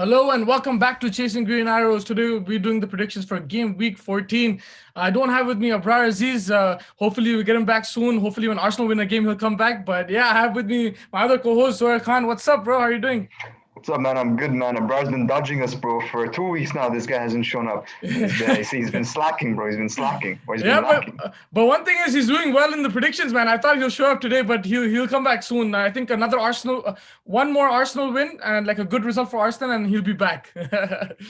Hello and welcome back to Chasing Green Arrows. Today we'll be doing the predictions for game week 14. I don't have with me Abrar Aziz. Hopefully we get him back soon. Hopefully when Arsenal win a game, he'll come back. But yeah, I have with me my other co-host, Zohar Khan. What's up, bro? How are you doing? What's up, man? I'm good, man. Abrar's been dodging us, bro, for 2 weeks now. This guy hasn't shown up. He's been slacking, bro. He's been slacking. Or he's Yeah, been lacking. but one thing is he's doing well in the predictions, man. I thought he'll show up today, but he'll come back soon. I think another one more Arsenal win and like a good result for Arsenal, and he'll be back.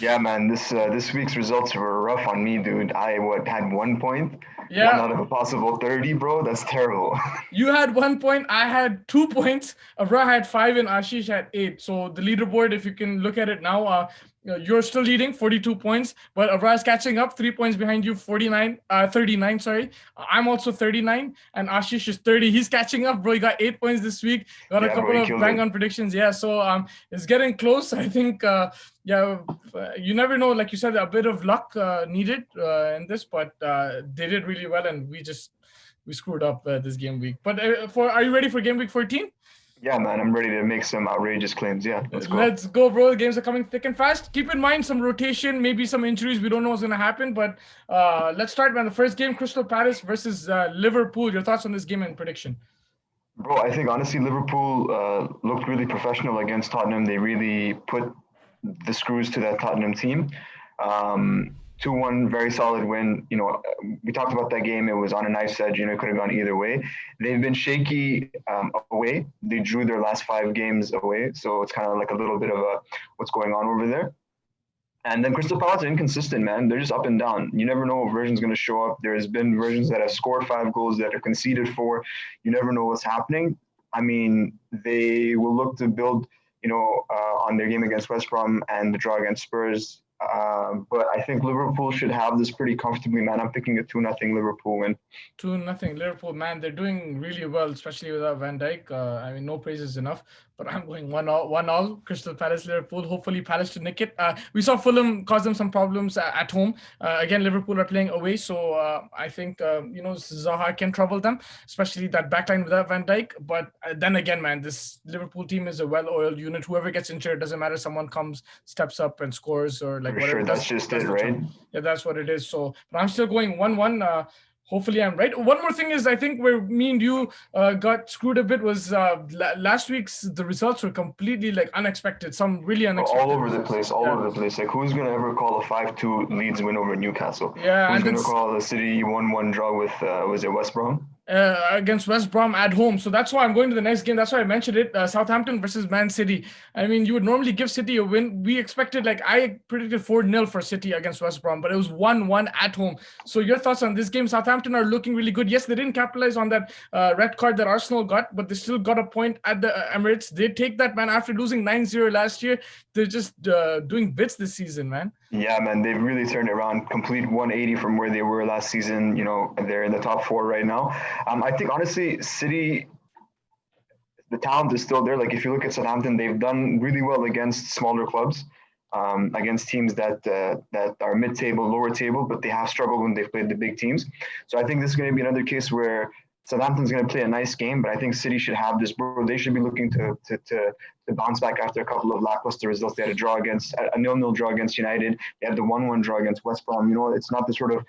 Yeah, man. This week's results were rough on me, dude. I had 1 point, Yeah. one out of a possible 30, bro. That's terrible. You had 1 point. I had 2 points. Abra had 5 and Ashish had 8. So the leaderboard, if you can look at it now, you're still leading 42 points, but Abra is catching up 3 points behind you, 39, sorry. I'm also 39 and Ashish is 30. He's catching up, bro. You got 8 points this week. Got a couple of bang on predictions. Yeah. So it's getting close. I think, you never know. Like you said, a bit of luck needed in this, but they did really well. And we screwed up this game week. But are you ready for game week 14? Yeah, man, I'm ready to make some outrageous claims. Yeah, let's go. Let's go, bro. The games are coming thick and fast. Keep in mind some rotation, maybe some injuries. We don't know what's going to happen. But let's start, man. The first game, Crystal Palace versus Liverpool. Your thoughts on this game and prediction? Bro, I think honestly Liverpool looked really professional against Tottenham. They really put the screws to that Tottenham team. 2-1, very solid win. We talked about that game. It was on a knife's edge. It could have gone either way. They've been shaky away. They drew their last 5 games away. So it's kind of like a little bit of what's going on over there. And then Crystal Palace are inconsistent, man. They're just up and down. You never know what version's going to show up. There's been versions that have scored 5 goals, that are conceded 4. You never know what's happening. I mean, they will look to build, on their game against West Brom and the draw against Spurs. But I think Liverpool should have this pretty comfortably, man. I'm picking a 2-0 Liverpool win. 2-0 Liverpool, man. They're doing really well, especially without Van Dijk. I mean, no praise is enough. But I'm going 1-1 Crystal Palace, Liverpool. Hopefully Palace to nick it. We saw Fulham cause them some problems at home. Again, Liverpool are playing away. So I think, Zaha can trouble them, especially that backline without Van Dijk. But then again, man, this Liverpool team is a well-oiled unit. Whoever gets injured, doesn't matter. Someone comes, steps up and scores or like For whatever. Sure, that's just it, right? Yeah, that's what it is. So, but I'm still going 1-1. Hopefully I'm right. One more thing is, I think where me and you got screwed a bit was last week's, the results were completely like unexpected. Some really unexpected. All over the place. Like, who's going to ever call a 5-2 Leeds win over Newcastle? Yeah. Who's going to call the City 1-1 draw with, was it West Brom? Against West Brom at home. So that's why I'm going to the next game. That's why I mentioned it. Southampton versus Man City. I mean, you would normally give City a win. We expected, I predicted 4-0 for City against West Brom, but it was 1-1 at home. So your thoughts on this game? Southampton are looking really good. Yes, they didn't capitalize on that red card that Arsenal got, but they still got a point at the Emirates. They take that, man. After losing 9-0 last year, they're just doing bits this season, man. Yeah, man, they've really turned it around, complete 180 from where they were last season. They're in the top 4 right now. I think, honestly, City, the talent is still there. Like, if you look at Southampton, they've done really well against smaller clubs, against teams that are mid-table, lower table, but they have struggled when they've played the big teams. So I think this is going to be another case where Southampton's going to play a nice game, but I think City should have this, bro. They should be looking to bounce back after a couple of lackluster results. They had a 0-0 draw against United. They had the 1-1 draw against West Brom. It's not the sort of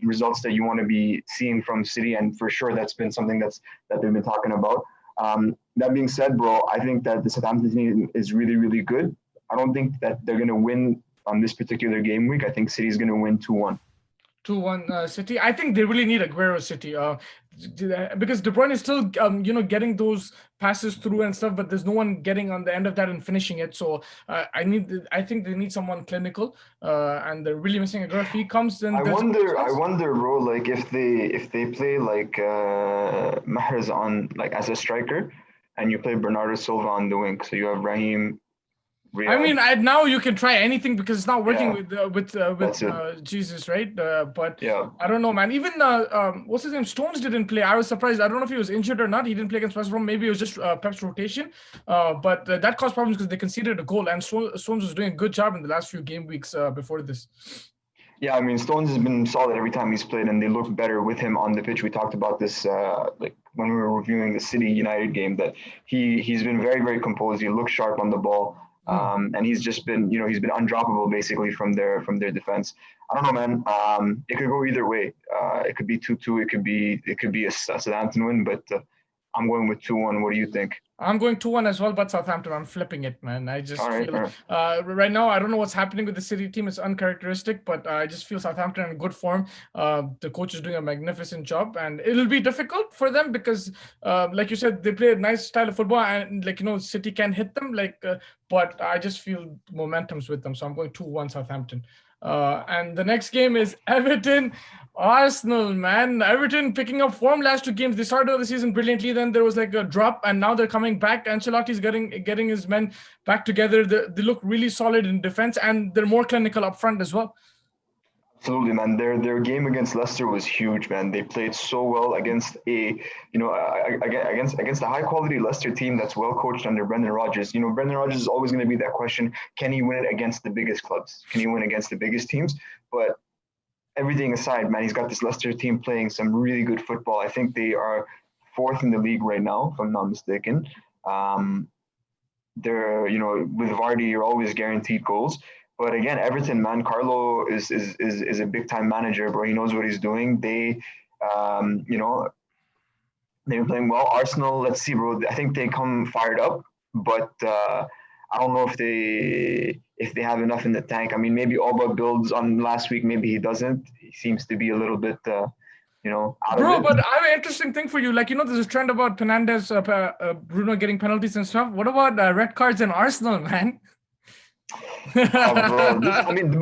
results that you want to be seeing from City, and for sure that's been something that they've been talking about. That being said, bro, I think that the Southampton team is really, really good. I don't think that they're going to win on this particular game week. I think City's going to win 2-1. 2-1 City. I think they really need Aguero City because De Bruyne is still getting those passes through and stuff, but there's no one getting on the end of that and finishing it. So I think they need someone clinical, and they're really missing Aguero. If he comes, then I wonder, bro. Like if they play like Mahrez on as a striker, and you play Bernardo Silva on the wing, so you have Raheem. I mean, now you can try anything because it's not working with Jesus, right? But yeah. I don't know, man. Even what's his name? Stones didn't play. I was surprised. I don't know if he was injured or not. He didn't play against West Brom. Maybe it was just Pep's rotation. But that caused problems because they conceded a goal, and Stones was doing a good job in the last few game weeks before this. Yeah, I mean, Stones has been solid every time he's played, and they look better with him on the pitch. We talked about this when we were reviewing the City United game, that he's been very, very composed. He looks sharp on the ball. And he's just been, he's been undroppable basically from their defense. I don't know, man. It could go either way. It could be 2-2. It could be a Southampton win, but I'm going with 2-1. What do you think? I'm going 2-1 as well, but Southampton, I'm flipping it, man. I just feel right now, I don't know what's happening with the City team. It's uncharacteristic, but I just feel Southampton in good form. The coach is doing a magnificent job, and it'll be difficult for them because, like you said, they play a nice style of football, and City can hit them. But I just feel momentum's with them, so I'm going 2-1 Southampton. And the next game is Everton, Arsenal, man. Everton picking up form last 2 games. They started the season brilliantly. Then there was a drop, and now they're coming back. Ancelotti's getting his men back together. They look really solid in defense, and they're more clinical up front as well. Absolutely, man. Their game against Leicester was huge, man. They played so well against against a high quality Leicester team that's well coached under Brendan Rodgers. Brendan Rodgers is always going to be that question: can he win it against the biggest clubs? Can he win against the biggest teams? But everything aside, man, he's got this Leicester team playing some really good football. I think they are 4th in the league right now, if I'm not mistaken. They're, with Vardy, you're always guaranteed goals. But again, Everton, man, Carlo is a big time manager, bro. He knows what he's doing. They've been playing well. Arsenal, let's see, bro. I think they come fired up, but I don't know if they have enough in the tank. I mean, maybe Alba builds on last week. Maybe he doesn't. He seems to be a little bit, out Bro, of it. but I have an interesting thing for you. There's a trend about Fernandes, Bruno getting penalties and stuff. What about red cards in Arsenal, man? Bro,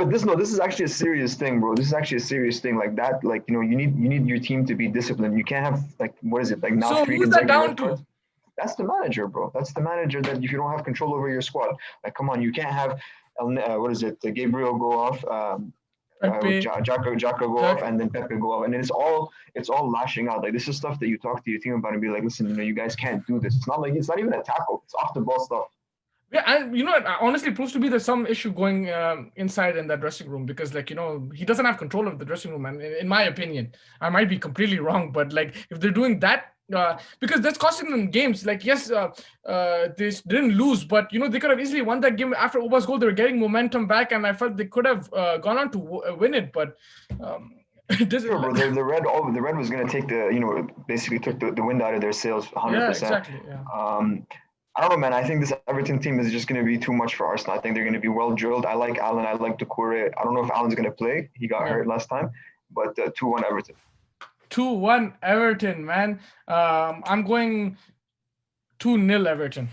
this is actually a serious thing, bro. This is actually a serious thing. Like that, you need your team to be disciplined. You can't have what is it now? So 3 who's that down to? cards? That's the manager, bro. That's the manager that if you don't have control over your squad, come on, you can't have Gabriel go off, Jaka go off, and then Pepe go off, and then it's all lashing out. This is stuff that you talk to your team about and be like, listen, you guys can't do this. It's not even a tackle. It's off the ball stuff. Yeah, and it honestly proves to be there's some issue going inside in that dressing room because, he doesn't have control of the dressing room. And in my opinion, I might be completely wrong, but if they're doing that, because that's costing them games. Yes, they didn't lose, but they could have easily won that game after Oba's goal. They were getting momentum back, and I felt they could have gone on to win it, but. Sure, bro. The red was going to take basically took the wind out of their sails 100%. Yeah, exactly. Yeah. I don't know, man. I think this Everton team is just going to be too much for Arsenal. I think they're going to be well drilled. I like Allen. I like Doucouré. I don't know if Allen's going to play. He got hurt last time, but 2-1 Everton. 2-1 Everton, man. I'm going 2-0 Everton.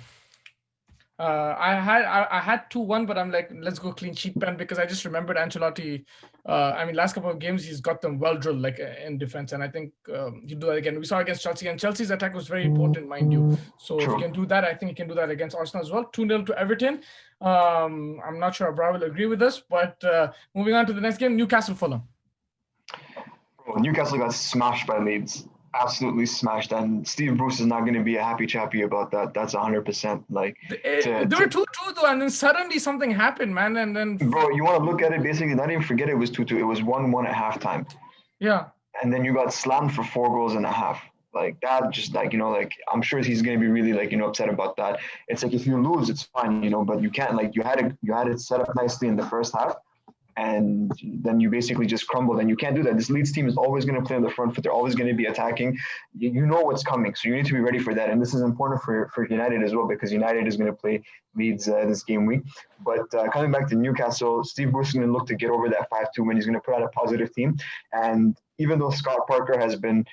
I had 2-1, but I'm like, let's go clean sheet pen because I just remembered Ancelotti. Last couple of games he's got them well drilled in defense, and I think he'll do that again. We saw against Chelsea, and Chelsea's attack was very important, mind you. So if he can do that, I think he can do that against Arsenal as well. 2-0 to Everton. I'm not sure Abra will agree with us, but moving on to the next game, Newcastle Fulham. Newcastle got smashed by Leeds. Absolutely smashed, and Steve Bruce is not going to be a happy chappy about that. That's 100%. They were 2-2 though, and then suddenly something happened, man. And then bro, you want to look at it basically. Not even forget it was 2-2. It was 1-1 at halftime. Yeah. And then you got slammed for 4 goals and a half. That, just I'm sure he's going to be really upset about that. It's if you lose, it's fine, but you can't you had it set up nicely in the first half. And then you basically just crumbled, and you can't do that. This Leeds team is always going to play on the front foot. They're always going to be attacking. You know what's coming, so you need to be ready for that. And this is important for United as well, because United is going to play Leeds this game week. But coming back to Newcastle, Steve Bruce is going to look to get over that 5-2 win. He's going to put out a positive team. And even though Scott Parker has been,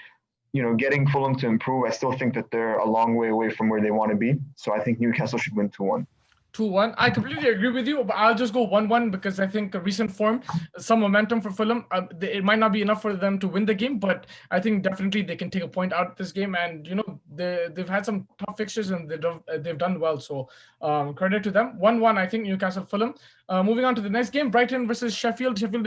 getting Fulham to improve, I still think that they're a long way away from where they want to be. So I think Newcastle should win 2-1. 2-1. I completely agree with you, but I'll just go 1-1 because I think a recent form, some momentum for Fulham. It might not be enough for them to win the game, but I think definitely they can take a point out of this game. And they've had some tough fixtures and they've done well. So credit to them. 1-1. I think Newcastle Fulham. Moving on to the next game, Brighton versus Sheffield. Sheffield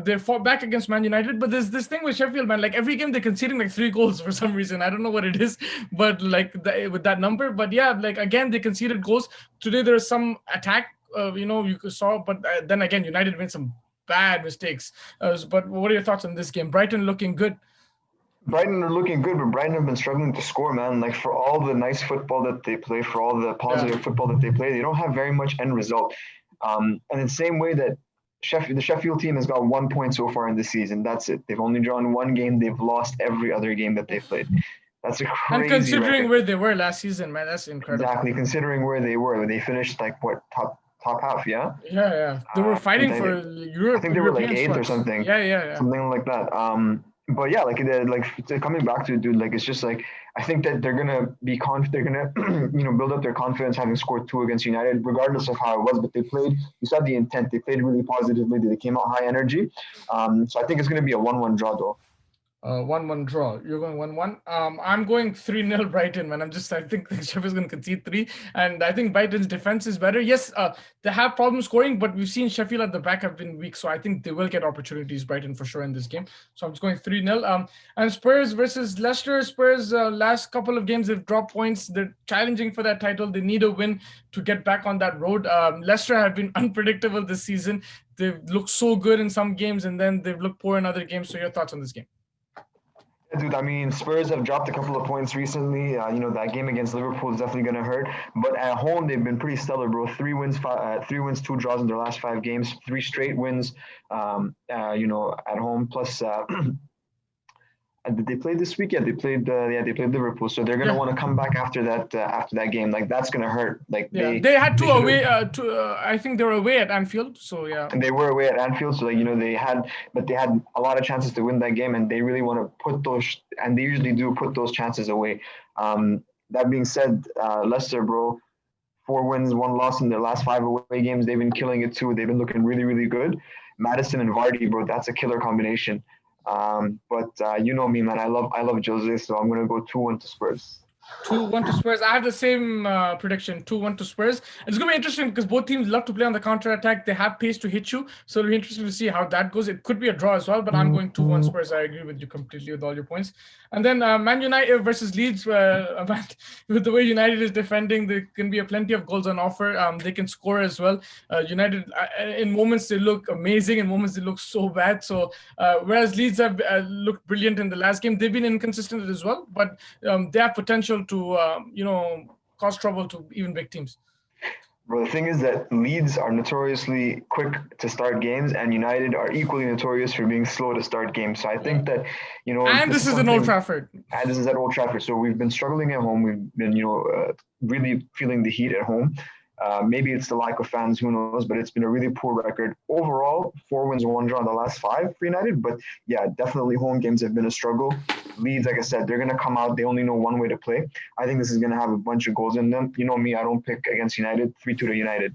they fought back against Man United, but there's this thing with Sheffield, man. Every game they're conceding 3 goals for some reason. I don't know what it is, but with that number. But yeah, again they conceded goals today. There's some attack, you saw, but then again, United made some bad mistakes. But what are your thoughts on this game? Brighton looking good. Brighton are looking good, but Brighton have been struggling to score, man. Like for all the nice football that they play, for all the Yeah. positive football that they play, they don't have very much end result. And in the same way that the Sheffield team has got 1 point so far in the season. That's it. They've only drawn one game. They've lost every other game that they've played. That's a And crazy considering record. where they were last season, man, that's incredible. Exactly, considering where they were. They finished like what top half, yeah. Yeah, yeah. They were fighting They, for I think they were like European eighth or spots. something, Yeah, yeah, yeah. something like that. But yeah, coming back to it, dude, like it's just like I think that they're gonna be they're gonna build up their confidence having scored two against United, regardless of how it was. But they played. You saw the intent. They played really positively. They came out high energy. So I think it's gonna be a 1-1 draw, though. 1-1 draw. You're going 1-1. I'm going 3-0 Brighton, man. I think Sheffield's going to concede 3. And I think Brighton's defense is better. Yes, they have problems scoring, but we've seen Sheffield at the back have been weak. So I think they will get opportunities, Brighton, for sure in this game. So I'm just going 3-0. And Spurs versus Leicester. Spurs, last couple of games, they've dropped points. They're challenging for that title. They need a win to get back on that road. Leicester have been unpredictable this season. They've looked so good in some games, and then they've looked poor in other games. So your thoughts on this game? Dude, I mean, Spurs have dropped a couple of points recently. That game against Liverpool is definitely going to hurt. But at home, they've been pretty stellar, bro. 3 wins, 2 draws in their last 5 games. 3 straight wins, at home. Plus, did they play this week? Yeah, they played. They played Liverpool. So they're going to want to come back after that game. Like that's going to hurt. Like they had two away. I think they were away at Anfield. So yeah. And they were away at Anfield, so they had a lot of chances to win that game, and they really want to put those, and they usually do put those chances away. That being said, Leicester, bro, 4 wins, 1 loss in their last 5 away games. They've been killing it too. They've been looking really, really good. Madison and Vardy, bro, that's a killer combination. But you know me, man. I love Jose, so I'm gonna go 2-1 to Spurs. 2-1 to Spurs. I have the same prediction, 2-1 to Spurs. It's going to be interesting because both teams love to play on the counter attack. They have pace to hit you. So it'll be interesting to see how that goes. It could be a draw as well, but I'm going 2-1 Spurs. I agree with you completely with all your points. And then Man United versus Leeds. With the way United is defending, there can be plenty of goals on offer. They can score as well. United, in moments, they look amazing. In moments, they look so bad. So whereas Leeds have looked brilliant in the last game, they've been inconsistent as well. But they have potential to cause trouble to even big teams. Bro, the thing is that Leeds are notoriously quick to start games, and United are equally notorious for being slow to start games. So I think that and this is in Old Trafford. And this is at Old Trafford. So we've been struggling at home. We've been really feeling the heat at home. Maybe it's the lack of fans, who knows, but it's been a really poor record. Overall, 4 wins, 1 draw in the last 5 for United. But yeah, definitely home games have been a struggle. Leeds, like I said, they're going to come out. They only know one way to play. I think this is going to have a bunch of goals in them. You know me, I don't pick against United. 3-2 to United.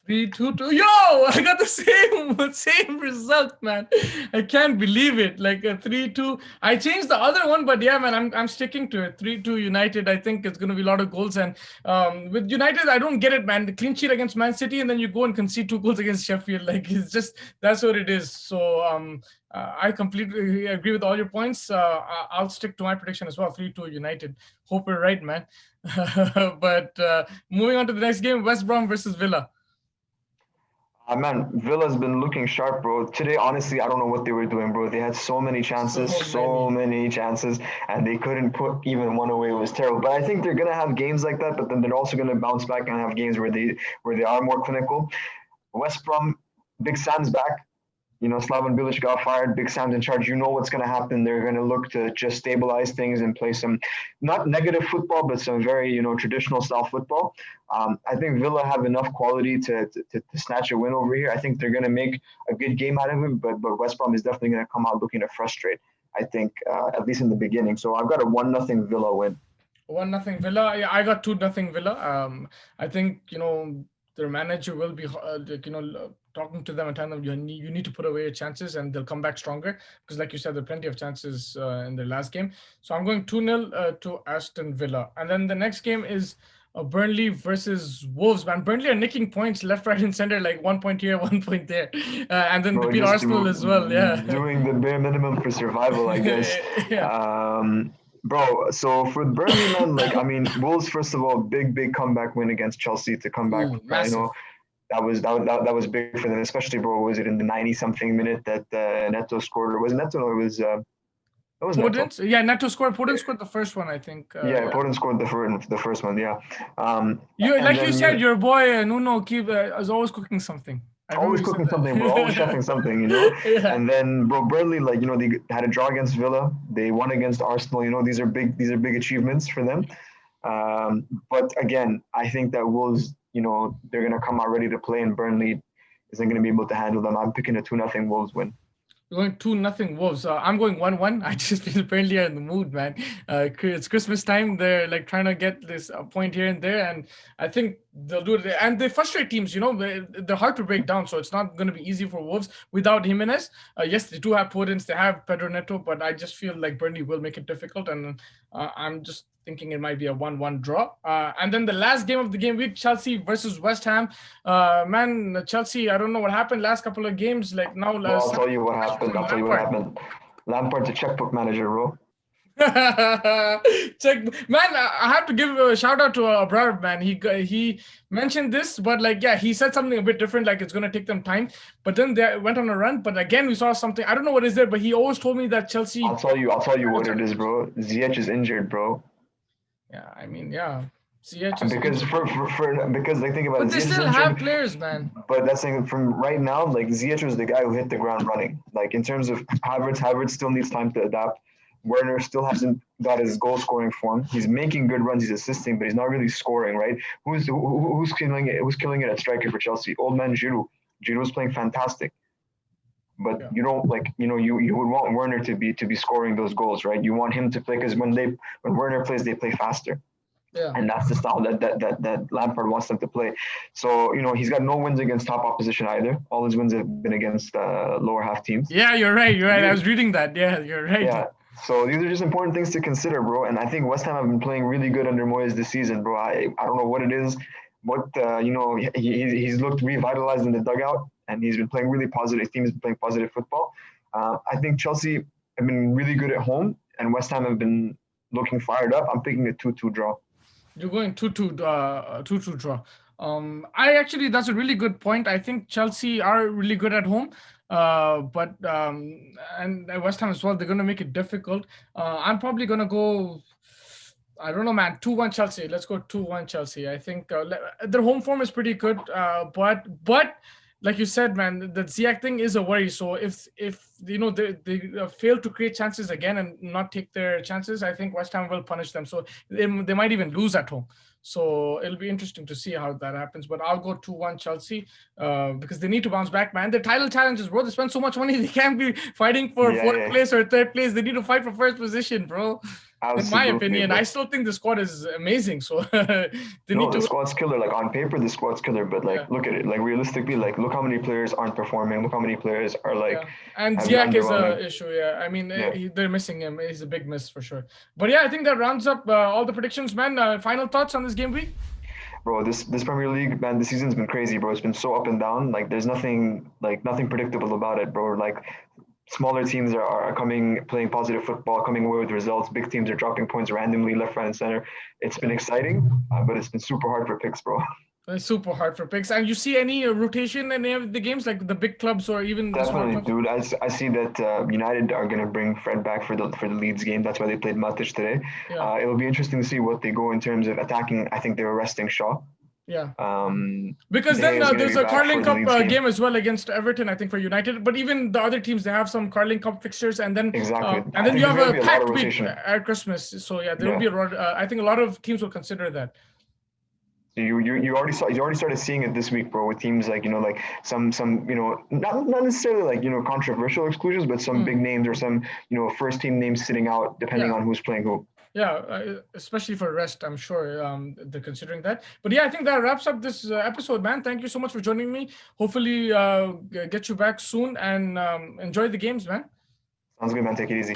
3-2. Yo, I got the same result, man. I can't believe it. Like a 3-2. I changed the other one, but yeah, man, I'm sticking to it. 3-2 United. I think it's going to be a lot of goals. And with United, I don't get it, man. The clean sheet against Man City, and then you go and concede 2 goals against Sheffield. Like it's just that's what it is. So I completely agree with all your points. I'll stick to my prediction as well. 3-2 United. Hope we're right, man. But moving on to the next game, West Brom versus Villa. Man, Villa's been looking sharp, bro. Today, honestly, I don't know what they were doing, bro. They had so many chances, so many chances, and they couldn't put even one away. It was terrible. But I think they're gonna have games like that, but then they're also gonna bounce back and have games where they are more clinical. West Brom, Big Sam's back. Slaven Bilic got fired. Big Sam's in charge. You know what's going to happen. They're going to look to just stabilize things and play some, not negative football, but some very, traditional style football. I think Villa have enough quality to snatch a win over here. I think they're going to make a good game out of it, but West Brom is definitely going to come out looking to frustrate, I think, at least in the beginning. So I've got a 1-0 Villa win. 1-0 Villa. Yeah, I got 2-0 Villa. I think, their manager will be, talking to them and telling them you need to put away your chances and they'll come back stronger because, like you said, there are plenty of chances in their last game. So I'm going 2-0 to Aston Villa. And then the next game is Burnley versus Wolves, man. Burnley are nicking points left, right, and center, like 1 point here, 1 point there. And then they beat Arsenal as well. Yeah. Doing the bare minimum for survival, I guess. Yeah. Bro, so for Burnley, man, Wolves, first of all, big comeback win against Chelsea to come back. That was big for them, especially, bro. Was it in the 90-something minute that Neto scored, or was it Neto? Or it was That was Neto. Podence, yeah, Neto scored. Podence scored the first one, I think. Yeah, Podence scored the first one. Yeah. You And like then you said, your boy Nuno is always cooking something. I remember always you said cooking that. something, bro. Always chefing something, Yeah. And then, bro, Burnley, like they had a draw against Villa. They won against Arsenal. These are big. These are big achievements for them. But again, I think that Wolves, they're gonna come out ready to play, and Burnley isn't gonna be able to handle them. I'm picking a 2-0 Wolves win. You're going 2-0 Wolves. I'm going 1-1. I just feel Burnley are in the mood, man. It's Christmas time. They're like trying to get this point here and there, and I think they'll do it. And they frustrate teams. They're hard to break down, so it's not going to be easy for Wolves without Jimenez. Yes, they do have Podence, they have Pedro Neto, but I just feel like Burnley will make it difficult, and I'm just thinking it might be a 1-1 draw. And then the last game of the game week, Chelsea versus West Ham. Man, Chelsea, I don't know what happened last couple of games. Like now, Well, I'll tell you what happened. Lampard's a checkbook manager, bro. Check, man. I have to give a shout out to Abrar, man. He mentioned this, but he said something a bit different. Like it's gonna take them time, but then they went on a run. But again, we saw something. I don't know what is there, but he always told me that Chelsea. I'll tell you what it is, bro. Ziyech is injured, bro. Yeah, I mean, yeah. Because like think about but it. They still have players, man. But that's saying from right now, like Ziyech was the guy who hit the ground running. Like in terms of Havertz still needs time to adapt. Werner still hasn't got his goal scoring form. He's making good runs, he's assisting, but he's not really scoring, right? Who's killing it? Who's killing it at striker for Chelsea? Old man Giroud. Giroud's playing fantastic. But you don't you would want Werner to be scoring those goals, right? You want him to play because when Werner plays, they play faster. Yeah. And that's the style that Lampard wants them to play. So, he's got no wins against top opposition either. All his wins have been against lower half teams. Yeah, you're right. I was reading that. Yeah, you're right. Yeah. So these are just important things to consider, bro. And I think West Ham have been playing really good under Moyes this season, bro. I don't know what it is. He's looked revitalized in the dugout, and he's been playing really positive. His team has been playing positive football. I think Chelsea have been really good at home, and West Ham have been looking fired up. I'm picking a 2-2 draw. You're going 2-2 draw. That's a really good point. I think Chelsea are really good at home, but and West Ham as well. They're going to make it difficult. I'm probably going to go. I don't know, man. 2-1 Chelsea. Let's go 2-1 Chelsea. I think their home form is pretty good, but like you said, man, the Ziyech thing is a worry. So if they fail to create chances again and not take their chances, I think West Ham will punish them. So they might even lose at home. So it'll be interesting to see how that happens. But I'll go 2-1 Chelsea because they need to bounce back, man. Their title challenges, bro. They spend so much money. They can't be fighting for fourth place or third place. They need to fight for first position, bro. Absolutely, in my opinion, bro. I still think the squad is amazing. So the squad's killer. Like on paper, the squad's killer. But look at it. Like realistically, look how many players aren't performing. Look how many players are And Ziyech is an issue. Yeah, I mean they're missing him. He's a big miss for sure. But I think that rounds up all the predictions, man. Final thoughts on this game week? Bro, this Premier League, man, this season's been crazy, bro. It's been so up and down. Like there's nothing predictable about it, bro. Like smaller teams are playing positive football, coming away with results. Big teams are dropping points randomly, left, right, and center. It's been exciting, but it's been super hard for picks, bro. It's super hard for picks. And you see any rotation in any of the games, like the big clubs or even the small clubs? Dude. I see that United are going to bring Fred back for the Leeds game. That's why they played Matic today. Yeah. It'll be interesting to see what they go in terms of attacking. I think they're resting Shaw. Yeah. Because then there's a Carling Cup game as well against Everton, I think, for United. But even the other teams, they have some Carling Cup fixtures, and then and then you have a packed week at Christmas. So there will be I think a lot of teams will consider that. You already started seeing it this week, bro, with teams like some not necessarily controversial exclusions, but some big names or some first team names sitting out depending on who's playing who. Yeah, especially for rest, I'm sure they're considering that. But I think that wraps up this episode, man. Thank you so much for joining me. Hopefully, get you back soon and enjoy the games, man. Sounds good, man. Take it easy.